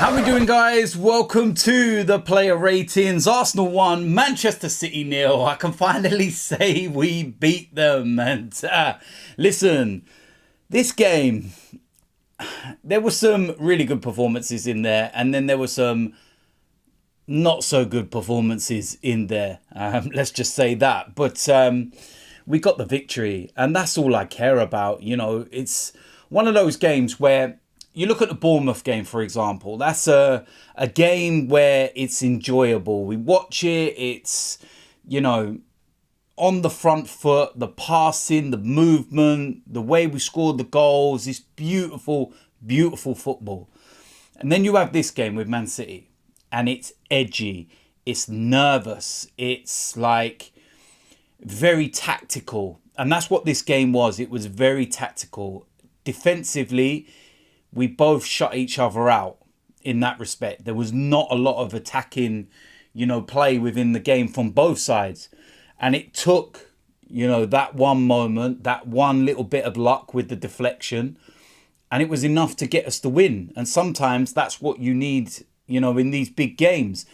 How we doing, guys? Welcome to the player ratings. Arsenal 1, Manchester City 0. I can finally say we beat them. And listen, this game, there were some really good performances in there, and then there were some not so good performances in there. Let's just say that. But we got the victory, and that's all I care about. You know, it's one of those games where you look at the Bournemouth game, for example. That's a game where it's enjoyable. We watch it. It's, you know, on the front foot, the passing, the movement, the way we scored the goals. It's beautiful, beautiful football. And then you have this game with Man City, and it's edgy. It's nervous. It's like very tactical. And that's what this game was. It was very tactical. Defensively, we both shut each other out in that respect. There was not a lot of attacking, you know, play within the game from both sides. And it took, you know, that one moment, that one little bit of luck with the deflection, and it was enough to get us the win. And sometimes that's what you need, you know, in these big games.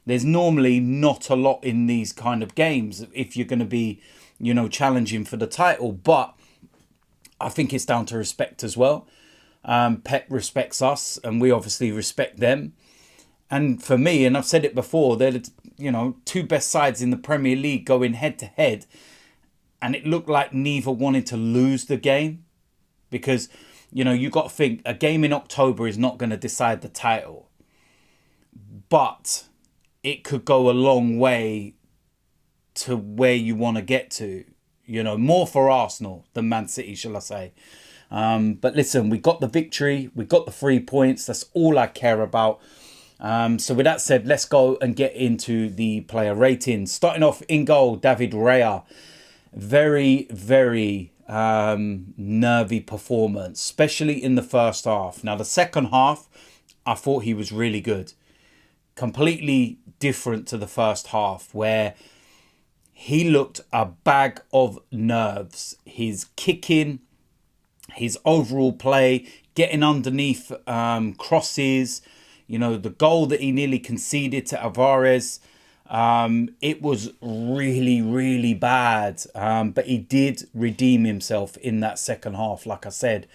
There's normally not a lot in these kind of games if you're going to be, you know, challenging for the title. But I think it's down to respect as well. Pep respects us, and we obviously respect them. And for me, and I've said it before, they're the, you know, two best sides in the Premier League going head to head. And it looked like neither wanted to lose the game, because, you know, you got to think a game in October is not going to decide the title, but it could go a long way to where you want to get to, you know, more for Arsenal than Man City, shall I say. But listen, we got the victory. We got the 3 points. That's all I care about. So with that said, let's go and get into the player ratings. Starting off in goal, David Raya. Very, very nervy performance, especially in the first half. Now, the second half, I thought he was really good. Completely different to the first half, where he looked a bag of nerves. His kicking, his overall play, getting underneath crosses, you know, the goal that he nearly conceded to Alvarez, it was really, really bad. But he did redeem himself in that second half, like I said.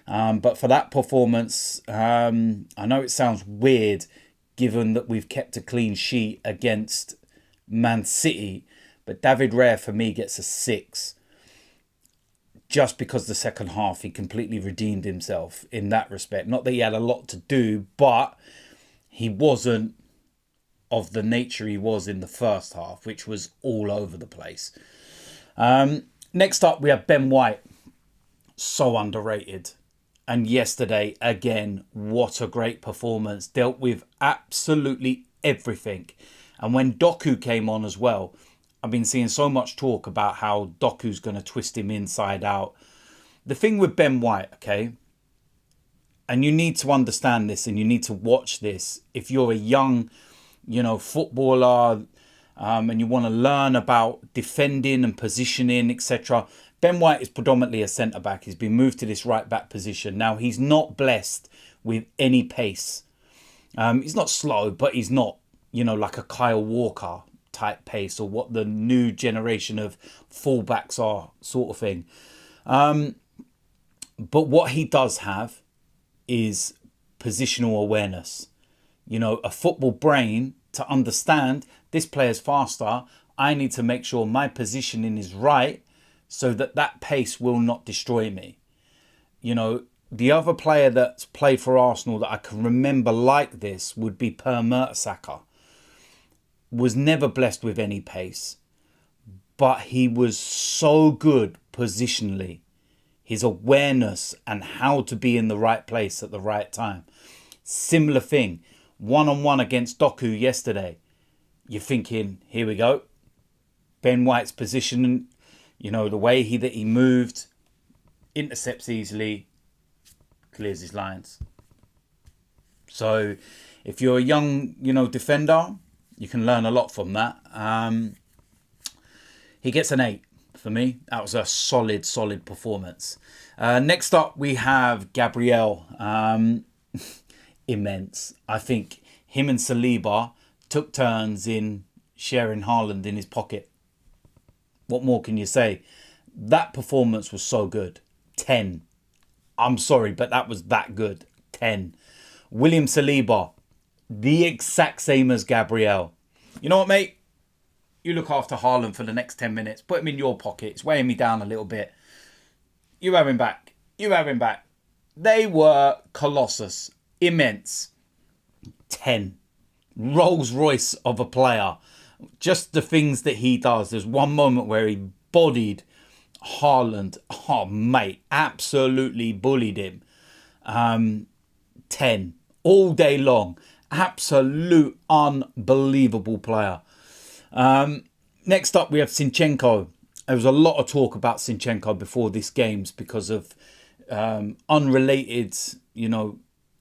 But for that performance, I know it sounds weird given that we've kept a clean sheet against Man City, but David Raya for me gets a 6. Just because the second half, he completely redeemed himself in that respect. Not that he had a lot to do, but he wasn't of the nature he was in the first half, which was all over the place. Next up, we have Ben White. So underrated. And yesterday, again, what a great performance. Dealt with absolutely everything. And when Doku came on as well, I've been seeing so much talk about how Doku's going to twist him inside out. The thing with Ben White, okay, and you need to understand this and you need to watch this. If you're a young, you know, footballer and you want to learn about defending and positioning, etc., Ben White is predominantly a centre-back. He's been moved to this right-back position. Now, he's not blessed with any pace. He's not slow, but he's not, you know, like a Kyle Walker type pace, or what the new generation of fullbacks are, sort of thing. But what he does have is positional awareness. You know, a football brain to understand this player's faster. I need to make sure my positioning is right so that that pace will not destroy me. You know, the other player that's played for Arsenal that I can remember like this would be Per Mertesacker. Was never blessed with any pace, but he was so good positionally. His awareness and how to be in the right place at the right time. Similar thing, one-on-one against Doku yesterday. You're thinking, here we go. Ben White's position, you know, the way that he moved, intercepts easily, clears his lines. So if you're a young, you know, defender, you can learn a lot from that. He gets an 8 for me. That was a solid performance. Next up, we have Gabriel. immense. I think him and Saliba took turns in sharing Haaland in his pocket. What more can you say? That performance was so good. 10. I'm sorry, but that was that good. 10. William Saliba, the exact same as Gabriel. You know what, mate? You look after Haaland for the next 10 minutes. Put him in your pocket. It's weighing me down a little bit. You have him back. You have him back. They were colossus. Immense. 10. Rolls Royce of a player. Just the things that he does. There's one moment where he bodied Haaland. Oh, mate. Absolutely bullied him. 10. All day long. Absolute unbelievable player. Next up, we have Zinchenko. There was a lot of talk about Zinchenko before this games because of unrelated,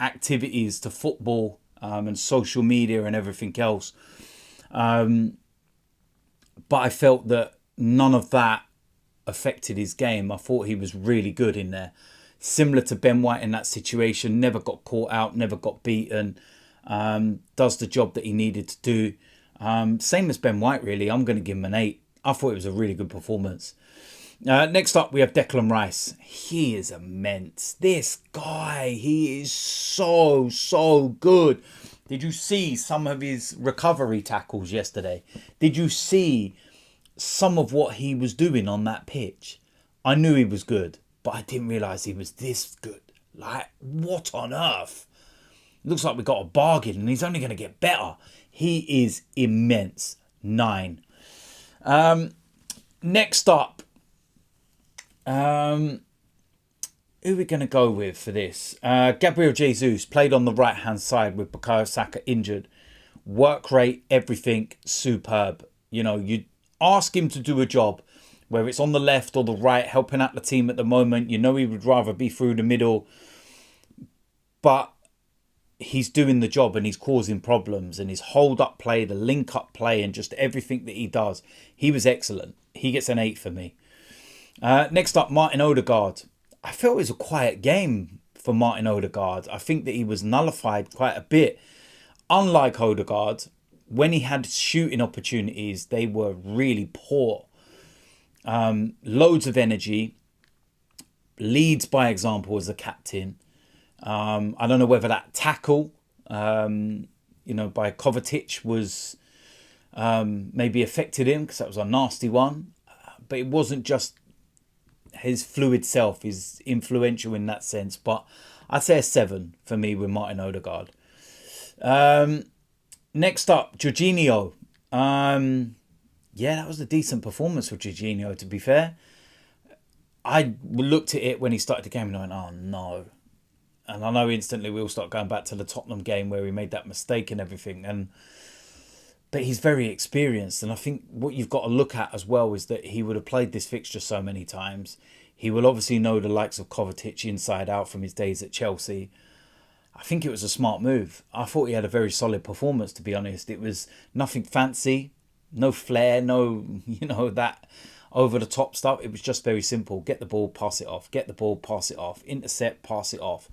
activities to football and social media and everything else. But I felt that none of that affected his game. I thought he was really good in there. Similar to Ben White in that situation, never got caught out, never got beaten. Does the job that he needed to do. Same as Ben White, really. I'm going to give him an 8. I thought it was a really good performance. Next up, we have Declan Rice. He is immense. This guy, he is so good. Did you see some of his recovery tackles yesterday? Did you see some of what he was doing on that pitch? I knew he was good, but I didn't realise he was this good. Like, what on earth? Looks like we got a bargain and he's only going to get better. He is immense. 9. Next up, who are we going to go with for this? Gabriel Jesus played on the right-hand side with Bukayo Saka injured. Work rate, everything, superb. You ask him to do a job, whether it's on the left or the right, helping out the team at the moment. He would rather be through the middle. But he's doing the job and he's causing problems, and his hold-up play, the link-up play, and just everything that he does. He was excellent. He gets an 8 for me. Next up, Martin Odegaard. I felt it was a quiet game for Martin Odegaard. I think that he was nullified quite a bit. Unlike Odegaard, when he had shooting opportunities, they were really poor. Loads of energy. Leads by example as a captain. I don't know whether that tackle, by Kovacic was maybe affected him, because that was a nasty one. But it wasn't just his fluid self. He's influential in that sense. But I'd say a 7 for me with Martin Odegaard. Next up, Jorginho. That was a decent performance for Jorginho, to be fair. I looked at it when he started the game and I went, oh no. And I know instantly we'll start going back to the Tottenham game where he made that mistake and everything. But he's very experienced. And I think what you've got to look at as well is that he would have played this fixture so many times. He will obviously know the likes of Kovacic inside out from his days at Chelsea. I think it was a smart move. I thought he had a very solid performance, to be honest. It was nothing fancy, no flair, no, that over-the-top stuff. It was just very simple. Get the ball, pass it off. Get the ball, pass it off. Intercept, pass it off.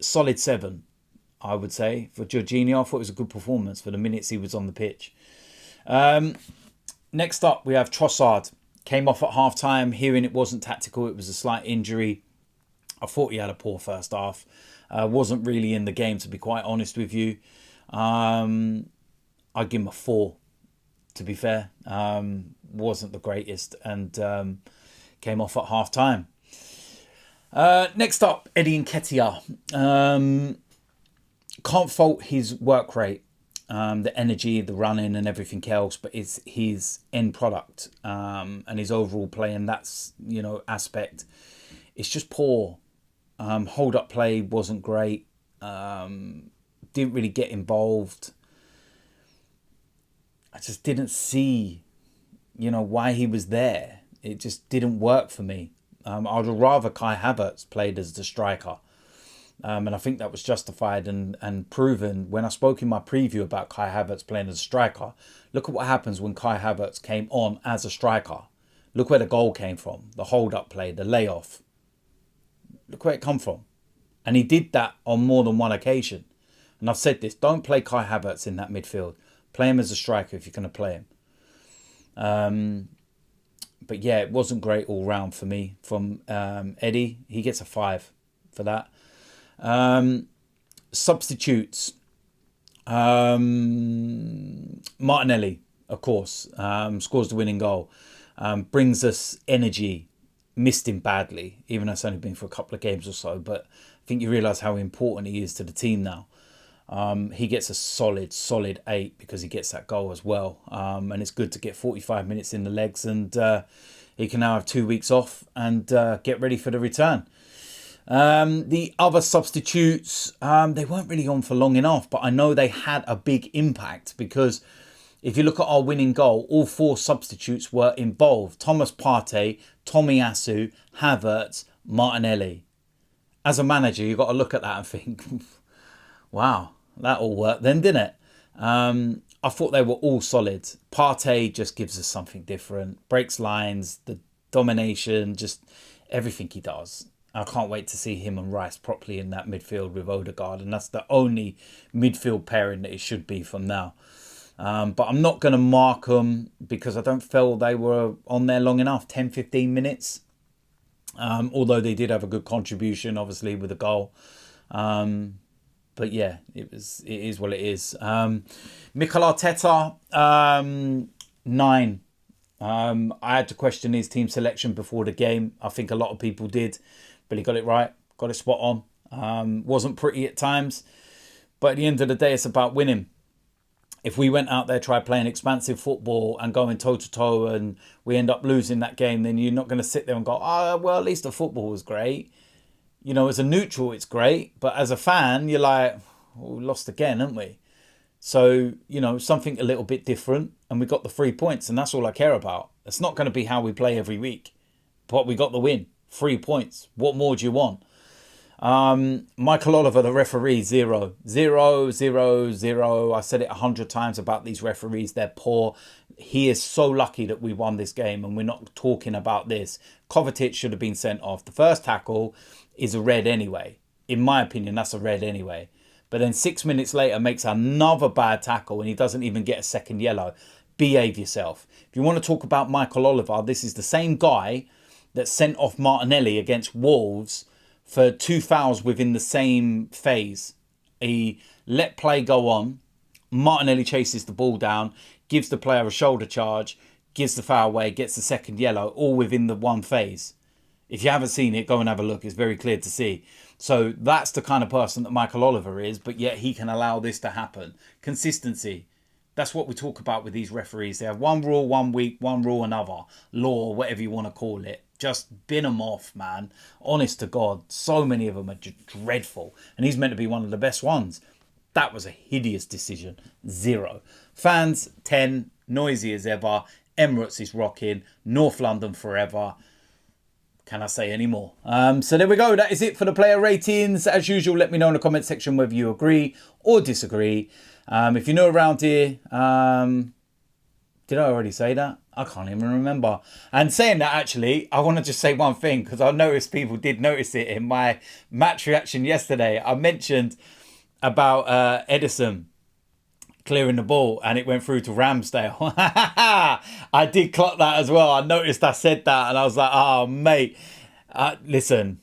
Solid 7, I would say, for Jorginho. I thought it was a good performance for the minutes he was on the pitch. Next up, we have Trossard. Came off at half-time, hearing it wasn't tactical. It was a slight injury. I thought he had a poor first half. Wasn't really in the game, to be quite honest with you. I'd give him a 4, to be fair. Wasn't the greatest, and came off at half-time. Next up, Eddie Nketiah. Can't fault his work rate, the energy, the running and everything else, but it's his end product and his overall play in that aspect. It's just poor. Hold-up play wasn't great. Didn't really get involved. I just didn't see, why he was there. It just didn't work for me. I'd rather Kai Havertz played as the striker. And I think that was justified and proven. When I spoke in my preview about Kai Havertz playing as a striker, look at what happens when Kai Havertz came on as a striker. Look where the goal came from. The hold-up play, the layoff. Look where it come from. And he did that on more than one occasion. And I've said this, don't play Kai Havertz in that midfield. Play him as a striker if you're going to play him. But yeah, it wasn't great all round for me. From Eddie, he gets a 5 for that. Substitutes. Martinelli, of course, scores the winning goal. Brings us energy. Missed him badly, even though it's only been for a couple of games or so. But I think you realise how important he is to the team now. He gets a solid 8 because he gets that goal as well. And it's good to get 45 minutes in the legs, and he can now have 2 weeks off and get ready for the return. The other substitutes, they weren't really on for long enough, but I know they had a big impact because if you look at our winning goal, all 4 substitutes were involved. Thomas Partey, Tomiyasu, Havertz, Martinelli. As a manager, you've got to look at that and think, wow, that all worked then, didn't it? I thought they were all solid. Partey just gives us something different. Breaks lines, the domination, just everything he does. I can't wait to see him and Rice properly in that midfield with Odegaard. And that's the only midfield pairing that it should be from now. But I'm not going to mark them because I don't feel they were on there long enough. 10, 15 minutes. Although they did have a good contribution, obviously, with a goal. But yeah, it is what it is. Mikel Arteta, 9. I had to question his team selection before the game. I think a lot of people did. But he got it right. Got it spot on. Wasn't pretty at times. But at the end of the day, it's about winning. If we went out there, tried playing expansive football and going toe-to-toe and we end up losing that game, then you're not going to sit there and go, oh, well, at least the football was great. You know, as a neutral, it's great. But as a fan, you're like, well, we lost again, haven't we? So, you know, something a little bit different. And we got the 3 points. And that's all I care about. It's not going to be how we play every week. But we got the win. 3 points. What more do you want? Michael Oliver, the referee, 0. 0, 0, 0. I said it 100 times about these referees. They're poor. He is so lucky that we won this game and we're not talking about this. Kovacic should have been sent off. The first tackle is a red anyway. In my opinion, that's a red anyway. But then 6 minutes later makes another bad tackle and he doesn't even get a second yellow. Behave yourself. If you want to talk about Michael Oliver, this is the same guy that sent off Martinelli against Wolves for 2 fouls within the same phase. He let play go on. Martinelli chases the ball down, gives the player a shoulder charge, gives the foul away, gets the second yellow, all within the one phase. If you haven't seen it, go and have a look. It's very clear to see. So that's the kind of person that Michael Oliver is, but yet he can allow this to happen. Consistency. That's what we talk about with these referees. They have one rule one week, one rule another. Law, whatever you want to call it. Just bin them off, man. Honest to God, so many of them are just dreadful. And he's meant to be one of the best ones. That was a hideous decision. 0. Fans, 10. Noisy as ever. Emirates is rocking. North London forever. Can I say any more? So there we go. That is it for the player ratings. As usual, let me know in the comment section whether you agree or disagree. If you're new around here, did I already say that? I can't even remember. And saying that, actually, I want to just say one thing because I noticed people did notice it in my match reaction yesterday. I mentioned about Edison clearing the ball and it went through to Ramsdale. I did clock that as well. I noticed I said that and I was like, oh, mate. Listen,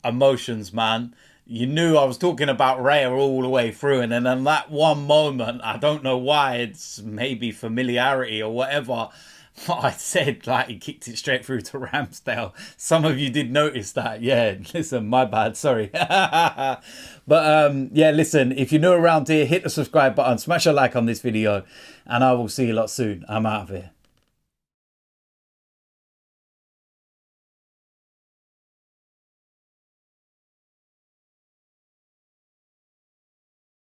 emotions, man. You knew I was talking about Raya all the way through. And then in that one moment, I don't know why, it's maybe familiarity or whatever, but I said, like, he kicked it straight through to Ramsdale. Some of you did notice that. Yeah, listen, my bad, sorry. But yeah, listen, if you're new around here, hit the subscribe button, smash a like on this video, and I will see you lot soon. I'm out of here.